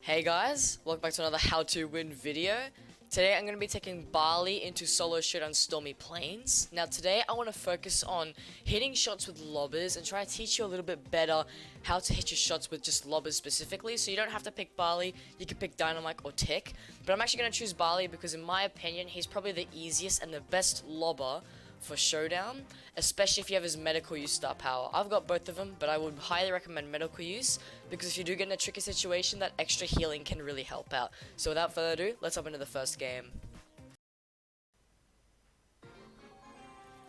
Hey guys, welcome back to another how to win video. Today I'm going to be taking Barley into Solo Showdown Stormy Plains. Now today I want to focus on hitting shots with Lobbers and try to teach you a little bit better how to hit your shots with just Lobbers specifically. So you don't have to pick Barley, you can pick Dynamite or Tick. But I'm actually going to choose Barley because in my opinion he's probably the easiest and the best lobber for Showdown, especially if you have his medical use star power. I've got both of them, but I would highly recommend medical use because if you do get in a tricky situation, that extra healing can really help out. So without further ado, let's hop into the first game.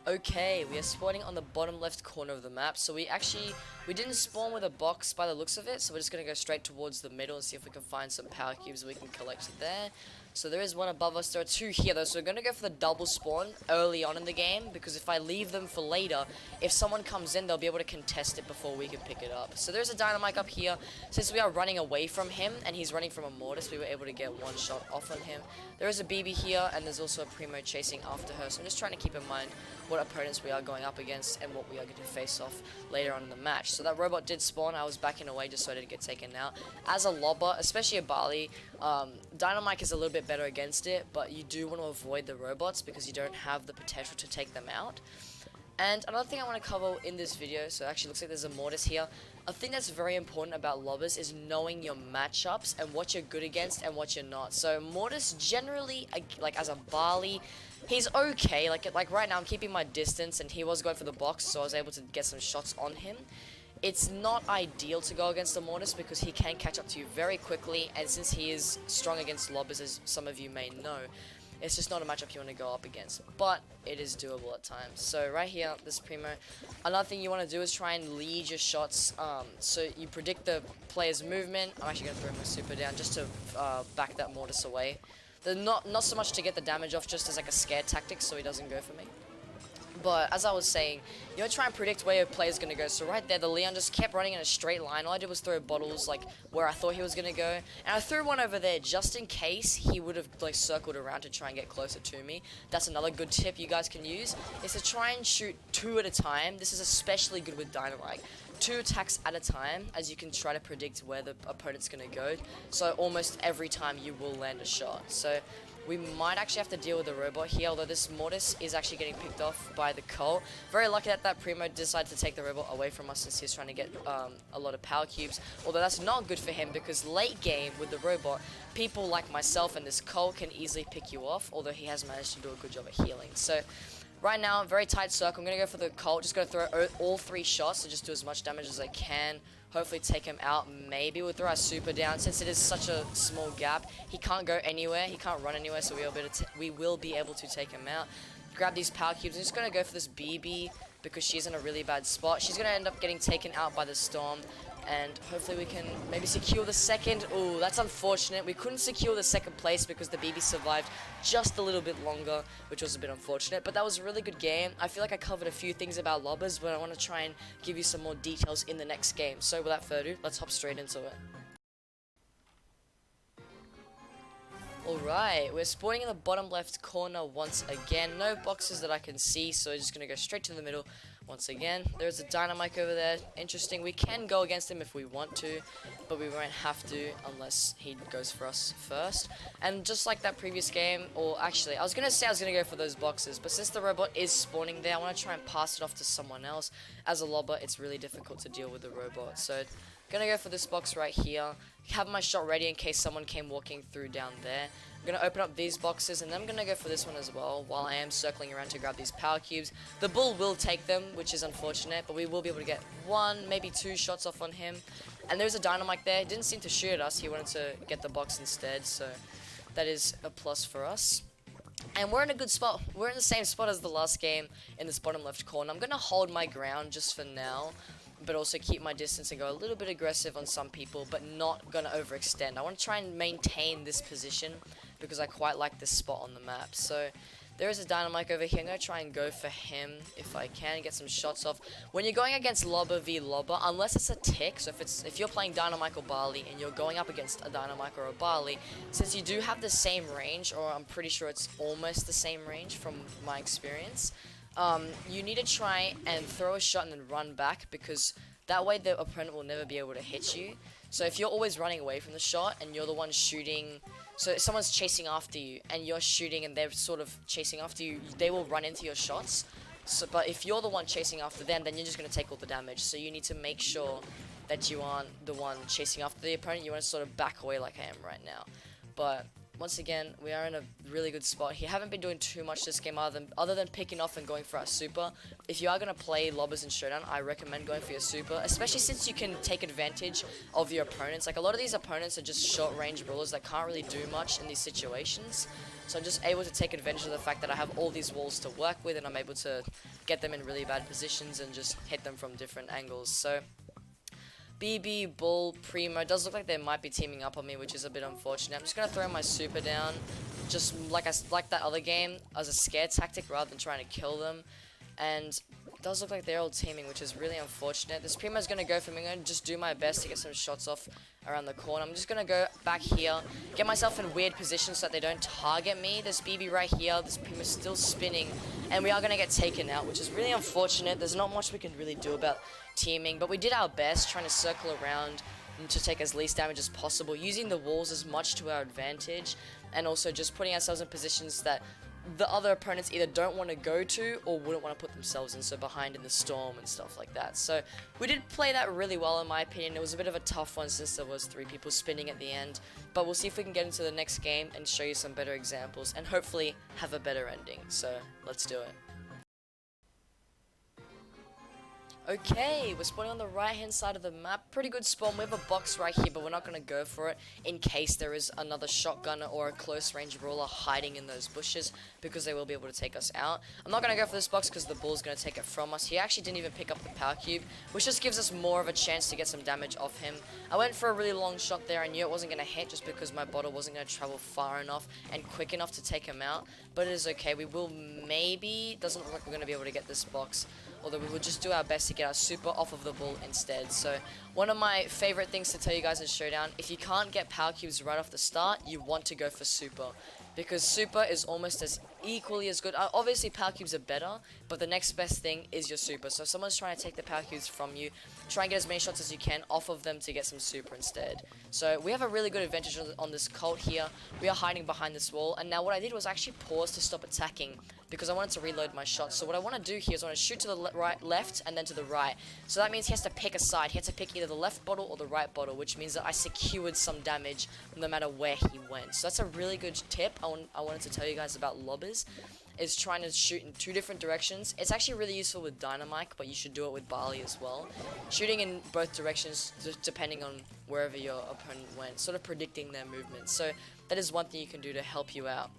Okay, we are spawning on the bottom left corner of the map. So we didn't spawn with a box by the looks of it, so we're just going to go straight towards the middle and see if we can find some power cubes we can collect there. So there is one above us. There are two here though, so we're going to go for the double spawn early on in the game, because if I leave them for later, if someone comes in, they'll be able to contest it before we can pick it up. So there's a Dynamite up here. Since we are running away from him and he's running from a Mortis, we were able to get one shot off on him. There is a BB here, and there's also a Primo chasing after her, so I'm just trying to keep in mind what opponents we are going up against and what we are going to face off later on in the match. So that robot did spawn. I was backing away just so I didn't get taken out. As a lobber, especially a Barley, Dynamite is a little bit better against it, but you do want to avoid the robots because you don't have the potential to take them out. And another thing I want to cover in this video, so it actually looks like there's a Mortis here. A thing that's very important about Lobbers is knowing your matchups and what you're good against and what you're not. So Mortis generally, like as a Barley, he's okay. Like right now I'm keeping my distance and he was going for the box, so I was able to get some shots on him. It's not ideal to go against the Mortis because he can catch up to you very quickly, and since he is strong against Lobbers, as some of you may know, it's just not a matchup you want to go up against, but it is doable at times. So right here, this Primo, another thing you want to do is try and lead your shots, so you predict the player's movement. I'm actually going to throw my super down just to back that Mortis away. Not so much to get the damage off, just as like a scare tactic so he doesn't go for me. But as I was saying, you want to try and predict where your player's going to go. So right there, the Leon just kept running in a straight line. All I did was throw bottles like where I thought he was going to go. And I threw one over there just in case he would have like circled around to try and get closer to me. That's another good tip you guys can use, is to try and shoot 2 at a time. This is especially good with Dynamite. 2 attacks at a time, as you can try to predict where the opponent's going to go. So almost every time you will land a shot. So we might actually have to deal with the robot here, although this Mortis is actually getting picked off by the Colt. Very lucky that Primo decided to take the robot away from us since he's trying to get a lot of power cubes. Although that's not good for him because late game with the robot, people like myself and this Colt can easily pick you off, although he has managed to do a good job at healing. So right now, very tight circle. I'm going to go for the Colt. Just going to throw all 3 shots to just do as much damage as I can. Hopefully take him out. Maybe we'll throw our super down. Since it is such a small gap, he can't go anywhere. He can't run anywhere, so we will be able to take him out. Grab these power cubes. I'm just going to go for this BB because she's in a really bad spot. She's going to end up getting taken out by the Storm. And hopefully we can maybe secure the second. Ooh, that's unfortunate. We couldn't secure the second place because the BB survived just a little bit longer, which was a bit unfortunate. But that was a really good game. I feel like I covered a few things about Lobbers, but I want to try and give you some more details in the next game. So without further ado, let's hop straight into it. Alright, we're spawning in the bottom left corner once again. No boxes that I can see, so we're just going to go straight to the middle once again. There's a Dynamite over there. Interesting. We can go against him if we want to, but we won't have to unless he goes for us first. And just like that previous game, or actually, I was going to say I was going to go for those boxes, but since the robot is spawning there, I want to try and pass it off to someone else. As a lobber, it's really difficult to deal with the robot, so gonna go for this box right here. Have my shot ready in case someone came walking through down there. I'm gonna open up these boxes and then I'm gonna go for this one as well while I am circling around to grab these power cubes. The bull will take them, which is unfortunate, but we will be able to get 1, maybe 2 shots off on him. And there's a Dynamite there. He didn't seem to shoot at us. He wanted to get the box instead, so that is a plus for us. And we're in a good spot. We're in the same spot as the last game in this bottom left corner. I'm gonna hold my ground just for now, but also keep my distance and go a little bit aggressive on some people, but not gonna overextend. I want to try and maintain this position because I quite like this spot on the map. So there is a Dynamite over here. I'm gonna try and go for him if I can, get some shots off. When you're going against lobber v lobber, unless it's a tick, so if you're playing Dynamite or Barley and you're going up against a Dynamite or a Barley, since you do have the same range, or I'm pretty sure it's almost the same range from my experience, you need to try and throw a shot and then run back, because that way the opponent will never be able to hit you. So if you're always running away from the shot and you're the one shooting, so if someone's chasing after you and you're shooting and they're sort of chasing after you, they will run into your shots. So, but if you're the one chasing after them, then you're just going to take all the damage. So you need to make sure that you aren't the one chasing after the opponent. You want to sort of back away like I am right now. But once again, we are in a really good spot here. Haven't been doing too much this game other than picking off and going for our super. If you are going to play Lobbers and Showdown, I recommend going for your super, especially since you can take advantage of your opponents. Like, a lot of these opponents are just short-range brawlers that can't really do much in these situations. So I'm just able to take advantage of the fact that I have all these walls to work with, and I'm able to get them in really bad positions and just hit them from different angles. So BB, Bull, Primo, does look like they might be teaming up on me, which is a bit unfortunate. I'm just going to throw my super down, just like that other game, as a scare tactic rather than trying to kill them. And it does look like they're all teaming, which is really unfortunate. This Primo's going to go for me. I'm going to just do my best to get some shots off around the corner. I'm just going to go back here, get myself in weird positions so that they don't target me. This BB right here, this Primo's still spinning, and we are going to get taken out, which is really unfortunate. There's not much we can really do about teaming, but we did our best trying to circle around to take as least damage as possible, using the walls as much to our advantage, and also just putting ourselves in positions that the other opponents either don't want to go to or wouldn't want to put themselves in, so behind in the storm and stuff like that. So we did play that really well in my opinion. It was a bit of a tough one since there was 3 people spinning at the end, but we'll see if we can get into the next game and show you some better examples and hopefully have a better ending. So let's do it. Okay, we're spawning on the right hand side of the map. Pretty good spawn. We have a box right here, but we're not going to go for it in case there is another shotgunner or a close range brawler hiding in those bushes, because they will be able to take us out. I'm not going to go for this box because the bull's going to take it from us. He actually didn't even pick up the power cube, which just gives us more of a chance to get some damage off him. I went for a really long shot there. I knew it wasn't going to hit just because my bottle wasn't going to travel far enough and quick enough to take him out, but it is okay. We will maybe, doesn't look like we're going to be able to get this box, although we will just do our best to get our super off of the bull instead. So one of my favorite things to tell you guys in Showdown, if you can't get power cubes right off the start, you want to go for super, because super is almost as equally as good. Obviously power cubes are better, but the next best thing is your super. So if someone's trying to take the power cubes from you, try and get as many shots as you can off of them to get some super instead. So we have a really good advantage on this cult here. We are hiding behind this wall, and now what I did was actually pause to stop attacking because I wanted to reload my shots. So what I want to do here is I want to shoot to the left and then to the right. So that means he has to pick a side. He has to pick either the left bottle or the right bottle, which means that I secured some damage no matter where he went. So that's a really good tip I wanted to tell you guys about Lobbers, is trying to shoot in 2 different directions. It's actually really useful with Dynamite, but you should do it with Barley as well. Shooting in both directions depending on wherever your opponent went, sort of predicting their movement. So that is one thing you can do to help you out.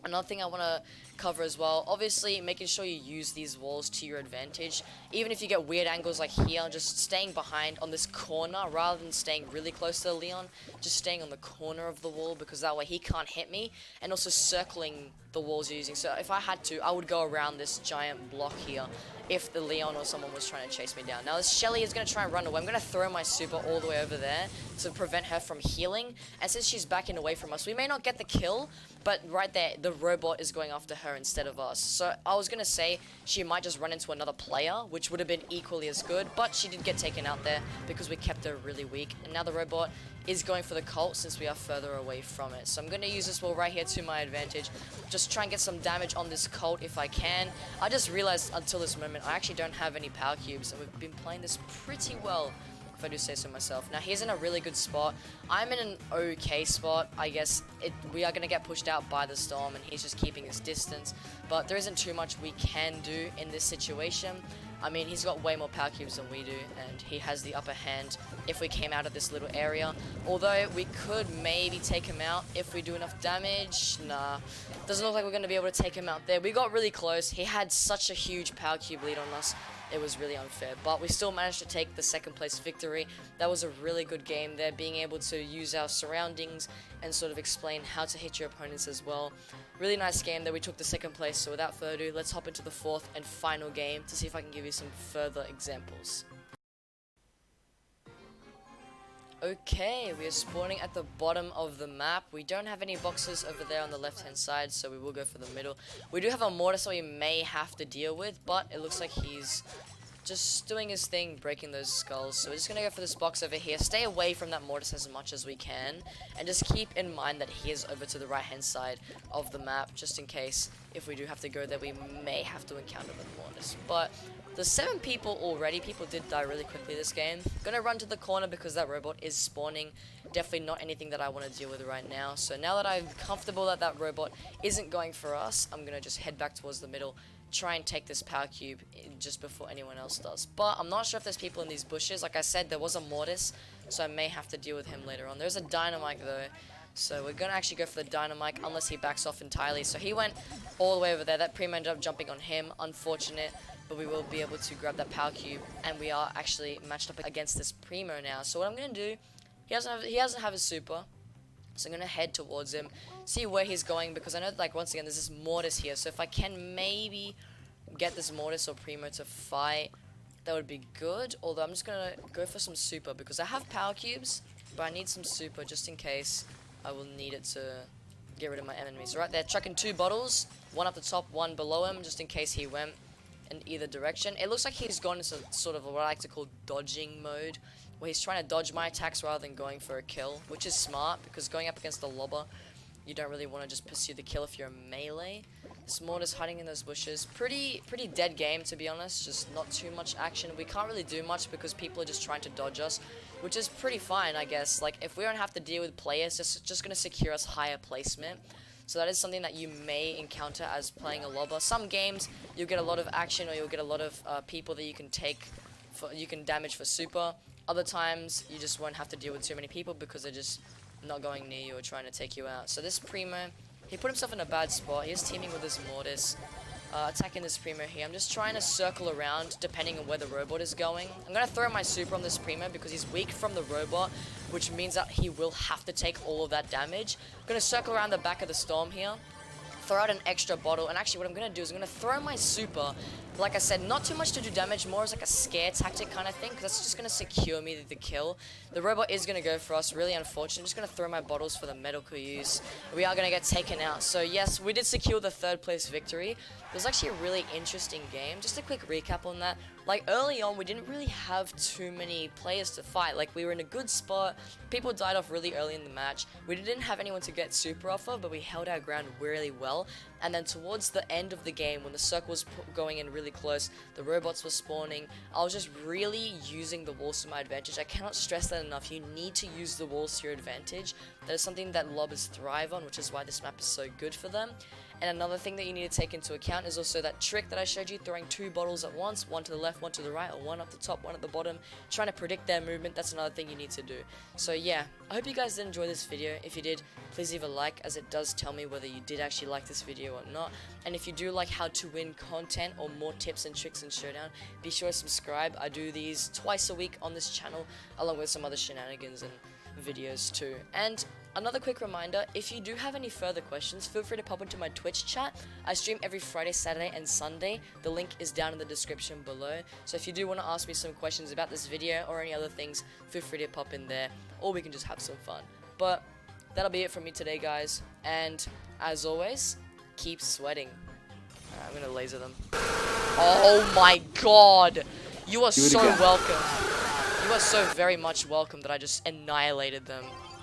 Another thing I want to cover as well, obviously making sure you use these walls to your advantage. Even if you get weird angles like here, just staying behind on this corner rather than staying really close to Leon, just staying on the corner of the wall, because that way he can't hit me, and also circling the walls you're using. So if I had to, I would go around this giant block here if the Leon or someone was trying to chase me down. Now this Shelly is going to try and run away. I'm going to throw my super all the way over there to prevent her from healing, and since she's backing away from us, we may not get the kill, but right there, the robot is going after her instead of us. So I was going to say she might just run into another player, which would have been equally as good, but she did get taken out there because we kept her really weak. And now the robot is going for the cult since we are further away from it. So I'm going to use this wall right here to my advantage. Just try and get some damage on this cult if I can. I just realized until this moment I actually don't have any power cubes, and we've been playing this pretty well, if I do say so myself. Now he's in a really good spot. I'm in an okay spot. I guess we are going to get pushed out by the storm, and he's just keeping his distance. But there isn't too much we can do in this situation. I mean, he's got way more power cubes than we do, and he has the upper hand if we came out of this little area. Although we could maybe take him out if we do enough damage. Nah, doesn't look like we're going to be able to take him out there. We got really close. He had such a huge power cube lead on us. It was really unfair, but we still managed to take the 2nd place victory. That was a really good game there, being able to use our surroundings and sort of explain how to hit your opponents as well. Really nice game that we took the 2nd place. So without further ado, let's hop into the 4th and final game to see if I can give you some further examples. Okay, we are spawning at the bottom of the map. We don't have any boxes over there on the left hand side, so we will go for the middle. We do have a mortar, so we may have to deal with, but it looks like he's just doing his thing, breaking those skulls. So we're just gonna go for this box over here. Stay away from that mortis as much as we can, and just keep in mind that he is over to the right hand side of the map, just in case if we do have to go there, we may have to encounter the mortis. But there's 7 people already. People did die really quickly this game. Gonna run to the corner because that robot is spawning. Definitely not anything that I want to deal with right now. So now that I'm comfortable that that robot isn't going for us, I'm gonna just head back towards the middle, try and take this power cube just before anyone else does. But I'm not sure if there's people in these bushes. Like I said, there was a mortis, so I may have to deal with him later on. There's a dynamite though, so we're gonna actually go for the dynamite unless he backs off entirely. So he went all the way over there. That Primo ended up jumping on him. Unfortunate, but we will be able to grab that power cube, and we are actually matched up against this Primo now. So what I'm gonna do, he doesn't have his super. So I'm going to head towards him, see where he's going, because I know, like, once again, there's this mortis here. So if I can maybe get this mortis or Primo to fight, that would be good. Although I'm just going to go for some super, because I have power cubes, but I need some super just in case I will need it to get rid of my enemies. Right there, chucking 2 bottles, one up the top, one below him, just in case he went in either direction. It looks like he's gone into sort of what I like to call dodging mode, where he's trying to dodge my attacks rather than going for a kill, which is smart, because going up against a lobber, you don't really want to just pursue the kill if you're a melee. This mortis hiding in those bushes. Pretty dead game, to be honest. Just not too much action. We can't really do much because people are just trying to dodge us, which is pretty fine, I guess. Like, if we don't have to deal with players, just going to secure us higher placement. So that is something that you may encounter as playing a lobber. Some games, you'll get a lot of action, or you'll get a lot of people that you can damage for super. Other times, you just won't have to deal with too many people because they're just not going near you or trying to take you out. So this Primo, he put himself in a bad spot. He is teaming with this mortis, attacking this Primo here. I'm just trying to circle around depending on where the robot is going. I'm going to throw my super on this Primo because he's weak from the robot, which means that he will have to take all of that damage. I'm going to circle around the back of the storm here, throw out an extra bottle, and actually what I'm going to do is I'm going to throw my super. Like I said, not too much to do damage, more as like a scare tactic kind of thing, because that's just going to secure me the kill. The robot is going to go for us, really unfortunate. I'm just going to throw my bottles for the medical use. We are going to get taken out. So yes, we did secure the 3rd place victory. It was actually a really interesting game. Just a quick recap on that. Like, early on, we didn't really have too many players to fight. Like, we were in a good spot. People died off really early in the match. We didn't have anyone to get super off of, but we held our ground really well. And then towards the end of the game, when the circle was going in really close, the robots were spawning, I was just really using the walls to my advantage. I cannot stress that enough. You need to use the walls to your advantage. That is something that Lobbers thrive on, which is why this map is so good for them. And another thing that you need to take into account is also that trick that I showed you, throwing 2 bottles at once, one to the left, one to the right, or one up the top, one at the bottom, trying to predict their movement. That's another thing you need to do. So yeah, I hope you guys did enjoy this video. If you did, please leave a like, as it does tell me whether you did actually like this video or not. And if you do like how to win content or more tips and tricks in Showdown, be sure to subscribe. I do these twice a week on this channel, along with some other shenanigans and videos too. And another quick reminder, if you do have any further questions, feel free to pop into my Twitch chat. I stream every Friday, Saturday, and Sunday. The link is down in the description below. So if you do want to ask me some questions about this video or any other things, feel free to pop in there, or we can just have some fun. But that'll be it from me today, guys. And as always, keep sweating. Alright, I'm gonna laser them. Oh my god! You are so welcome. You are so very much welcome that I just annihilated them.